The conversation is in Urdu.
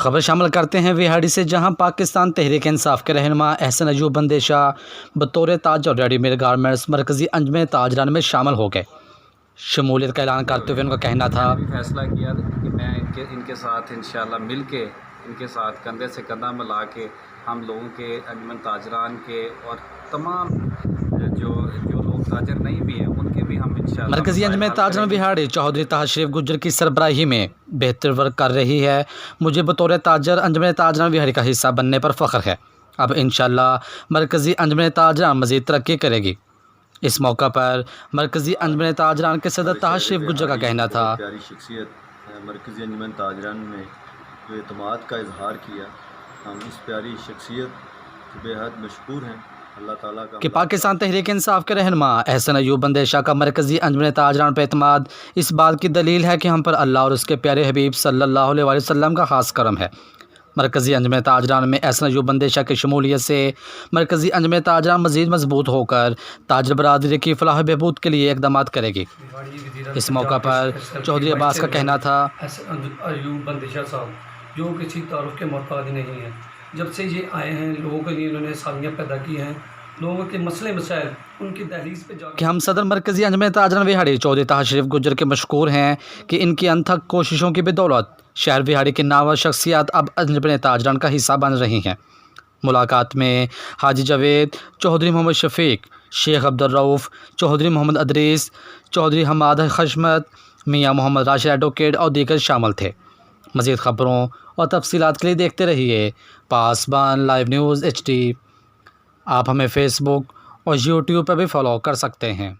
خبر شامل کرتے ہیں وہاڑی سے، جہاں پاکستان تحریک انصاف کے رہنما احسن ایوب اندیشہ بطور تاجر ریڈی میڈ گارمنٹس مرکزی انجمن تاجران میں شامل ہو گئے۔ شمولیت کا اعلان کرتے ہوئے ان کا کہنا تھا فیصلہ کیا کہ میں ان کے ساتھ انشاءاللہ مل کے ان کے ساتھ کندھے سے کندھا ملا کے ہم لوگوں کے انجمن تاجران کے اور تمام جو لوگ تاجر نہیں بھی ہیں ان کے بھی ہم انشاءاللہ مرکزی انجمن تاجران وہاڑی چودھری طاہر شریف گجر کی سربراہی میں بہتر ورک کر رہی ہے۔ مجھے بطور تاجر انجمن تاجران وہاڑی کا حصہ بننے پر فخر ہے۔ اب انشاءاللہ مرکزی انجمن تاجران مزید ترقی کرے گی۔ اس موقع پر مرکزی انجمن تاجران کے صدر طاہر شریف گجر کا کہنا تھا پیاری شخصیت مرکزی انجمن تاجران میں جو اعتماد کا اظہار کیا، ہم اس پیاری شخصیت بے حد مشکور ہیں اللہ تعالیٰ کا کہ پاکستان تحریک انصاف کے رہنما احسن ایوب اندیشہ کا مرکزی انجمن تاجران پر اعتماد اس بات کی دلیل ہے کہ ہم پر اللہ اور اس کے پیارے حبیب صلی اللہ علیہ وسلم کا خاص کرم ہے۔ مرکزی انجمن تاجران میں احسن ایوب اندیشہ کی شمولیت سے مرکزی انجمن تاجران مزید مضبوط ہو کر تاجر برادری کی فلاح و بہبود کے لیے اقدامات کرے گی۔ اس موقع پر چودھری عباس کا کہنا تھا احسن ایوب اندیشہ صاحب جو کسی تعارف کے محتاج نہیں ہیں، جب سے یہ آئے ہیں لوگوں کے لیے انہوں نے آسانیاں پیدا کی ہیں، لوگوں کے مسئلے مسائل ان کی دہلیز پہ جا کہ ہم صدر مرکزی انجمن تاجران وہاڑی چودھری طاہر شریف گجر کے مشکور ہیں کہ ان کی انتھک کوششوں کی بدولت شہر وہاڑی کی نامور شخصیات اب انجمن تاجران کا حصہ بن رہی ہیں۔ ملاقات میں حاجی جاوید، چودھری محمد شفیق، شیخ عبدالرؤف، چودھری محمد ادریس، چودھری حماد خشمت، میاں محمد راشد ایڈوکیٹ اور دیگر شامل تھے۔ مزید خبروں اور تفصیلات کے لیے دیکھتے رہیے پاسبان لائیو نیوز HD۔ آپ ہمیں فیس بک اور یوٹیوب پر بھی فالو کر سکتے ہیں۔